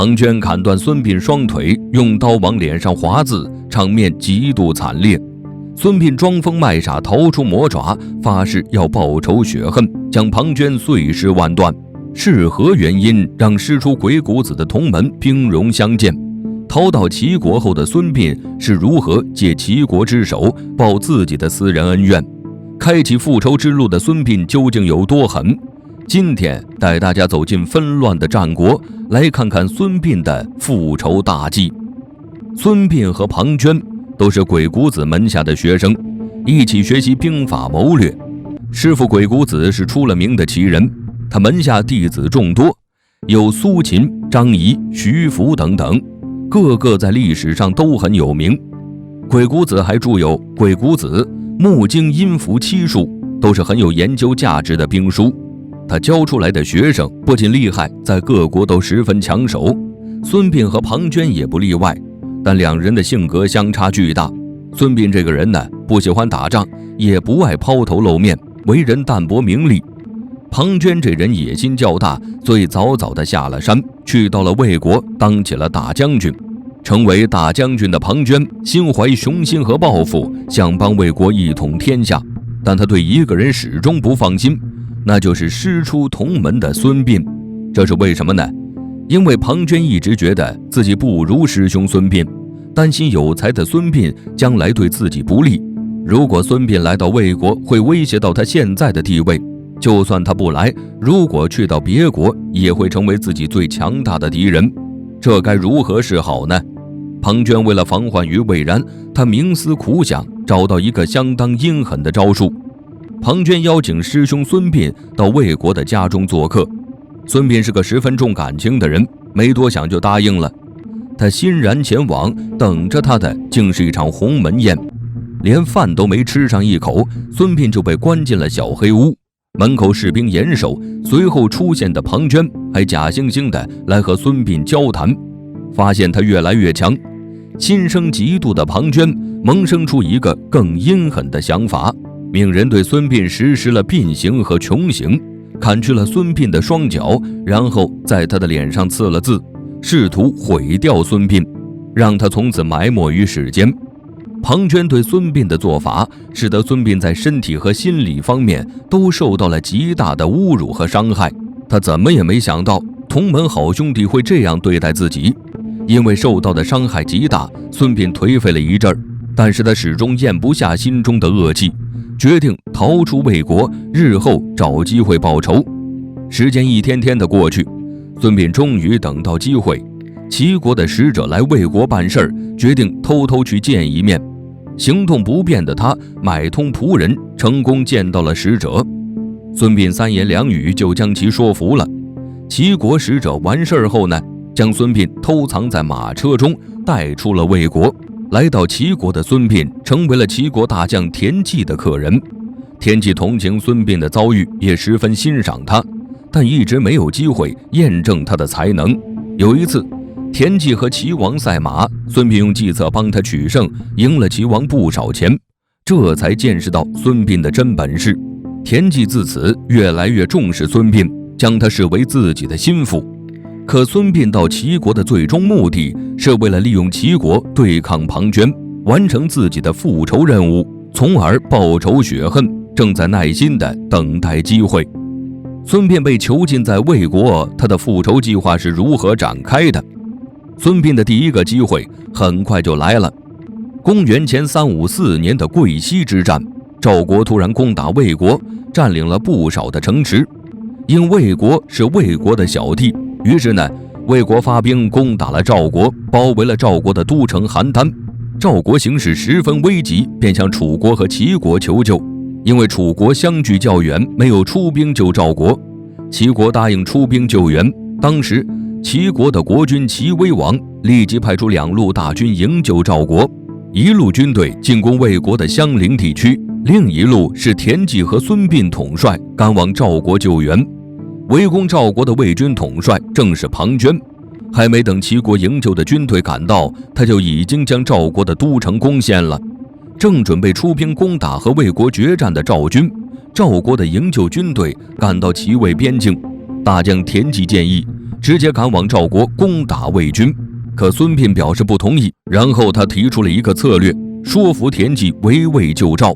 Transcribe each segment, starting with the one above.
庞涓砍断孙膑双腿，用刀往脸上划字，场面极度惨烈。孙膑装疯卖傻，逃出魔爪，发誓要报仇雪恨，将庞涓碎尸万段。是何原因让师出鬼谷子的同门兵戎相见？逃到齐国后的孙膑是如何借齐国之手报自己的私人恩怨？开启复仇之路的孙膑究竟有多狠？今天带大家走进纷乱的战国，来看看孙膑的复仇大计。孙膑和庞涓都是鬼谷子门下的学生，一起学习兵法谋略。师父鬼谷子是出了名的奇人，他门下弟子众多，有苏秦、张仪、徐福等等，个个在历史上都很有名。鬼谷子还著有《鬼谷子》《木经阴符七术》，都是很有研究价值的兵书。他教出来的学生不仅厉害，在各国都十分抢手。孙膑和庞涓也不例外，但两人的性格相差巨大。孙膑这个人呢，不喜欢打仗，也不爱抛头露面，为人淡泊名利。庞涓这人野心较大，所以早早地下了山，去到了魏国，当起了大将军。成为大将军的庞涓心怀雄心和抱负，想帮魏国一统天下，但他对一个人始终不放心，那就是师出同门的孙膑。这是为什么呢？因为庞涓一直觉得自己不如师兄孙膑，担心有才的孙膑将来对自己不利。如果孙膑来到魏国，会威胁到他现在的地位；就算他不来，如果去到别国，也会成为自己最强大的敌人。这该如何是好呢？庞涓为了防患于未然，他冥思苦想，找到一个相当阴狠的招数。庞涓邀请师兄孙膑到魏国的家中做客。孙膑是个十分重感情的人，没多想就答应了。他欣然前往，等着他的竟是一场鸿门宴。连饭都没吃上一口，孙膑就被关进了小黑屋。门口士兵严守，随后出现的庞涓还假惺惺的来和孙膑交谈。发现他越来越强，心生嫉妒的庞涓萌生出一个更阴狠的想法，命人对孙膑实施了膑刑和穷刑，砍去了孙膑的双脚，然后在他的脸上刺了字，试图毁掉孙膑，让他从此埋没于世间。庞涓对孙膑的做法，使得孙膑在身体和心理方面都受到了极大的侮辱和伤害。他怎么也没想到同门好兄弟会这样对待自己。因为受到的伤害极大，孙膑颓废了一阵儿，但是他始终咽不下心中的恶气，决定逃出魏国，日后找机会报仇。时间一天天的过去，孙膑终于等到机会，齐国的使者来魏国办事儿，决定偷偷去见一面。行动不便的他买通仆人，成功见到了使者。孙膑三言两语就将其说服了。齐国使者完事儿后呢，将孙膑偷藏在马车中，带出了魏国。来到齐国的孙膑成为了齐国大将田忌的客人。田忌同情孙膑的遭遇，也十分欣赏他，但一直没有机会验证他的才能。有一次，田忌和齐王赛马，孙膑用计策帮他取胜，赢了齐王不少钱，这才见识到孙膑的真本事。田忌自此越来越重视孙膑，将他视为自己的心腹。可孙膑到齐国的最终目的，是为了利用齐国对抗庞涓，完成自己的复仇任务，从而报仇雪恨，正在耐心地等待机会。孙膑被囚禁在魏国，他的复仇计划是如何展开的？孙膑的第一个机会很快就来了。公元前354年的桂西之战，赵国突然攻打魏国，占领了不少的城池。因魏国是魏国的小弟，于是呢，魏国发兵攻打了赵国，包围了赵国的都城邯郸。赵国形势十分危急，便向楚国和齐国求救。因为楚国相距较远，没有出兵救赵国，齐国答应出兵救援。当时齐国的国君齐威王立即派出2路大军营救赵国，一路军队进攻魏国的襄陵地区，另一路是田忌和孙膑统帅赶往赵国救援。围攻赵国的魏军统帅正是庞涓，还没等齐国营救的军队赶到，他就已经将赵国的都城攻陷了。正准备出兵攻打和魏国决战的赵军，赵国的营救军队赶到齐魏边境，大将田忌建议直接赶往赵国攻打魏军。可孙膑表示不同意，然后他提出了一个策略，说服田忌围魏救赵。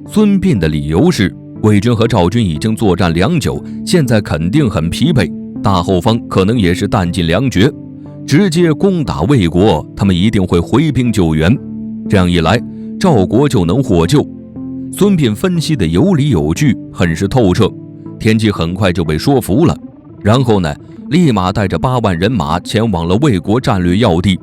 孙膑的理由是，魏军和赵军已经作战良久，现在肯定很疲惫，大后方可能也是弹尽粮绝，直接攻打魏国，他们一定会回兵救援，这样一来，赵国就能获救。孙膑分析的有理有据，很是透彻，田忌很快就被说服了。然后呢，立马带着8万人马前往了魏国战略要地。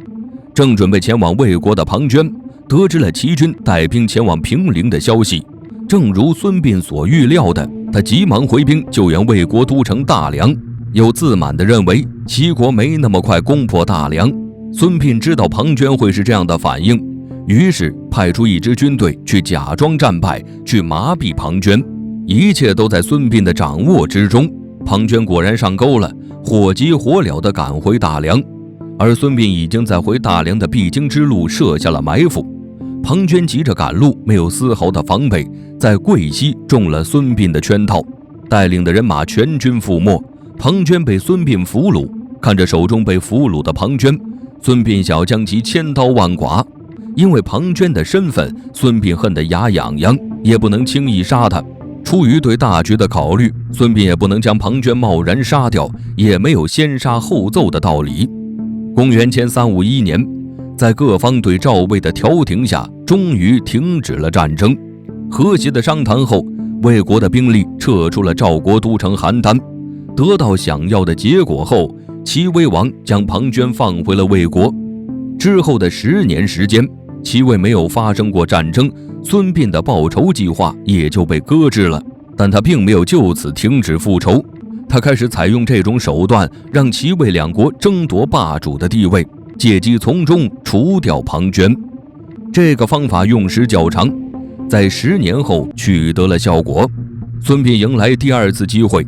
正准备前往魏国的庞涓，得知了齐军带兵前往平陵的消息，正如孙膑所预料的，他急忙回兵救援魏国都城大梁，又自满地认为齐国没那么快攻破大梁。孙膑知道庞涓会是这样的反应，于是派出一支军队去假装战败，去麻痹庞涓。一切都在孙膑的掌握之中。庞涓果然上钩了，火急火燎地赶回大梁，而孙膑已经在回大梁的必经之路设下了埋伏。庞涓急着赶路，没有丝毫的防备，在桂溪中了孙膑的圈套，带领的人马全军覆没。庞涓被孙膑俘虏，看着手中被俘虏的庞涓，孙膑想要将其千刀万剐。因为庞涓的身份，孙膑恨得牙痒痒，也不能轻易杀他。出于对大局的考虑，孙膑也不能将庞涓贸然杀掉，也没有先杀后奏的道理。公元前351年，在各方对赵魏的调停下，终于停止了战争。和谐的商谈后，魏国的兵力撤出了赵国都城邯郸。得到想要的结果后，齐威王将庞涓放回了魏国。之后的10年时间，齐魏没有发生过战争，孙膑的报仇计划也就被搁置了。但他并没有就此停止复仇，他开始采用这种手段，让齐魏两国争夺霸主的地位，借机从中除掉庞涓。这个方法用时较长，在10年后取得了效果。孙膑迎来第2次机会，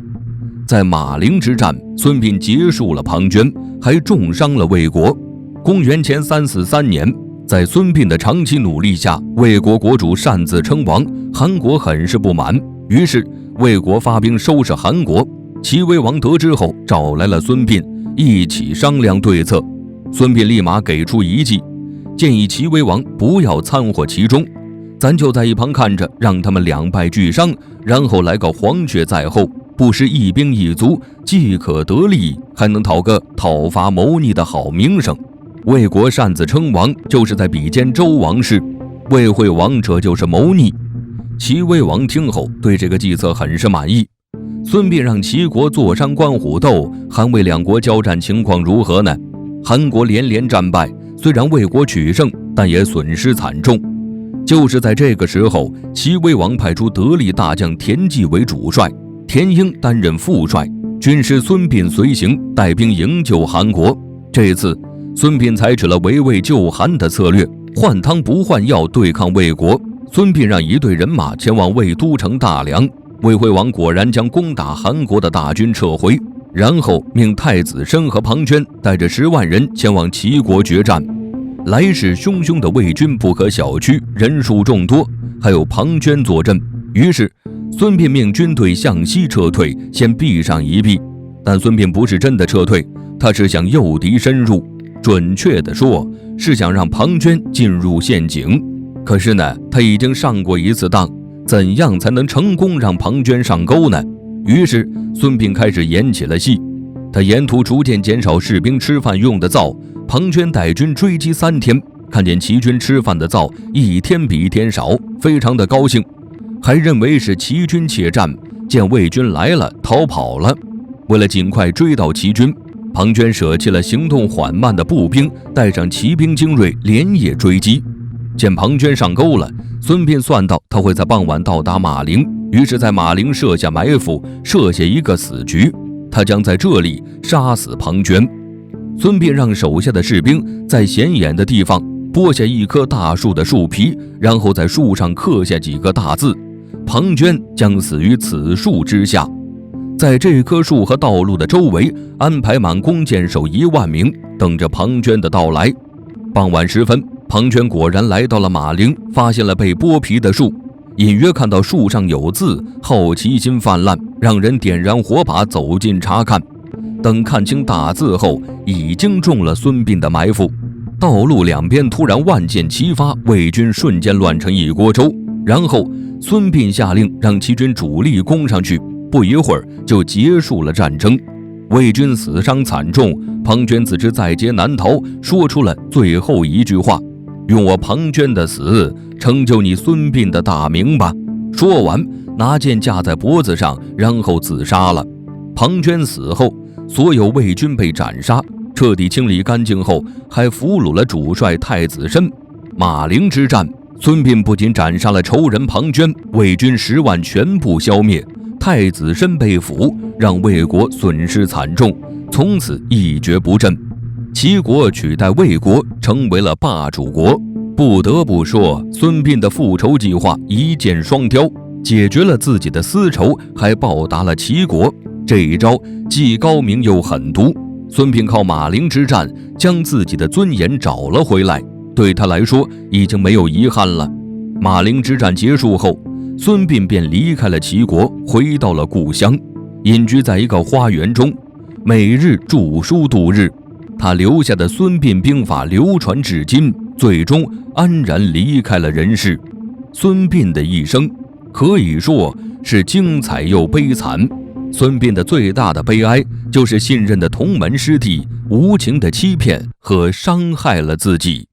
在马陵之战，孙膑结束了庞涓，还重伤了魏国。公元前343年，在孙膑的长期努力下，魏国国主擅自称王，韩国很是不满，于是魏国发兵收拾韩国。齐威王得知后，找来了孙膑，一起商量对策。孙膑立马给出一计，建议齐威王不要掺和其中，咱就在一旁看着，让他们两败俱伤，然后来个黄雀在后，不失一兵一卒，既可得利，还能讨个讨伐谋逆的好名声。魏国擅自称王，就是在比肩周王室，魏惠王这就是谋逆。齐威王听后对这个计策很是满意。孙膑让齐国坐山观虎斗，韩魏两国交战情况如何呢？韩国连连战败，虽然魏国取胜，但也损失惨重。就是在这个时候，齐威王派出得力大将田忌为主帅，田婴担任副帅，军师孙膑随行，带兵营救韩国。这次孙膑采取了围魏救韩的策略，换汤不换药对抗魏国。孙膑让一队人马前往魏都城大梁，魏惠王果然将攻打韩国的大军撤回，然后命太子申和庞涓带着10万人前往齐国决战。来势汹汹的魏军不可小觑，人数众多，还有庞涓坐镇。于是孙膑命军队向西撤退，先避上一避。但孙膑不是真的撤退，他是想诱敌深入，准确地说是想让庞涓进入陷阱。可是呢，他已经上过一次当，怎样才能成功让庞涓上钩呢？于是孙膑开始演起了戏。他沿途逐渐减少士兵吃饭用的灶，庞涓带军追击3天，看见齐军吃饭的灶一天比一天少，非常的高兴，还认为是齐军怯战，见魏军来了逃跑了。为了尽快追到齐军，庞涓舍弃了行动缓慢的步兵，带上骑兵精锐连夜追击。见庞涓上钩了，孙膑算到他会在傍晚到达马陵，于是在马陵设下埋伏，设下一个死局，他将在这里杀死庞涓。孙膑让手下的士兵在显眼的地方剥下一棵大树的树皮，然后在树上刻下几个大字：庞涓将死于此树之下。在这棵树和道路的周围安排满弓箭手1万名，等着庞涓的到来。傍晚时分，庞涓果然来到了马陵，发现了被剥皮的树，隐约看到树上有字，好奇心泛滥，让人点燃火把走近查看。等看清大字后，已经中了孙膑的埋伏。道路两边突然万箭齐发，魏军瞬间乱成一锅粥。然后孙膑下令让齐军主力攻上去，不一会儿就结束了战争。魏军死伤惨重，庞涓自知在劫难逃，说出了最后一句话：用我庞涓的死成就你孙膑的大名吧。说完拿剑架在脖子上，然后自杀了。庞涓死后，所有魏军被斩杀，彻底清理干净后，还俘虏了主帅太子申。马陵之战，孙膑不仅斩杀了仇人庞涓，魏军10万全部消灭，太子申被俘，让魏国损失惨重，从此一蹶不振。齐国取代魏国成为了霸主国。不得不说，孙膑的复仇计划一箭双雕，解决了自己的私仇，还报答了齐国。这一招既高明又狠毒。孙膑靠马陵之战将自己的尊严找了回来，对他来说已经没有遗憾了。马陵之战结束后，孙膑便离开了齐国，回到了故乡，隐居在一个花园中，每日著书度日。他留下的孙膑兵法流传至今，最终安然离开了人世。孙膑的一生可以说是精彩又悲惨。孙膑的最大的悲哀就是信任的同门师弟无情的欺骗和伤害了自己。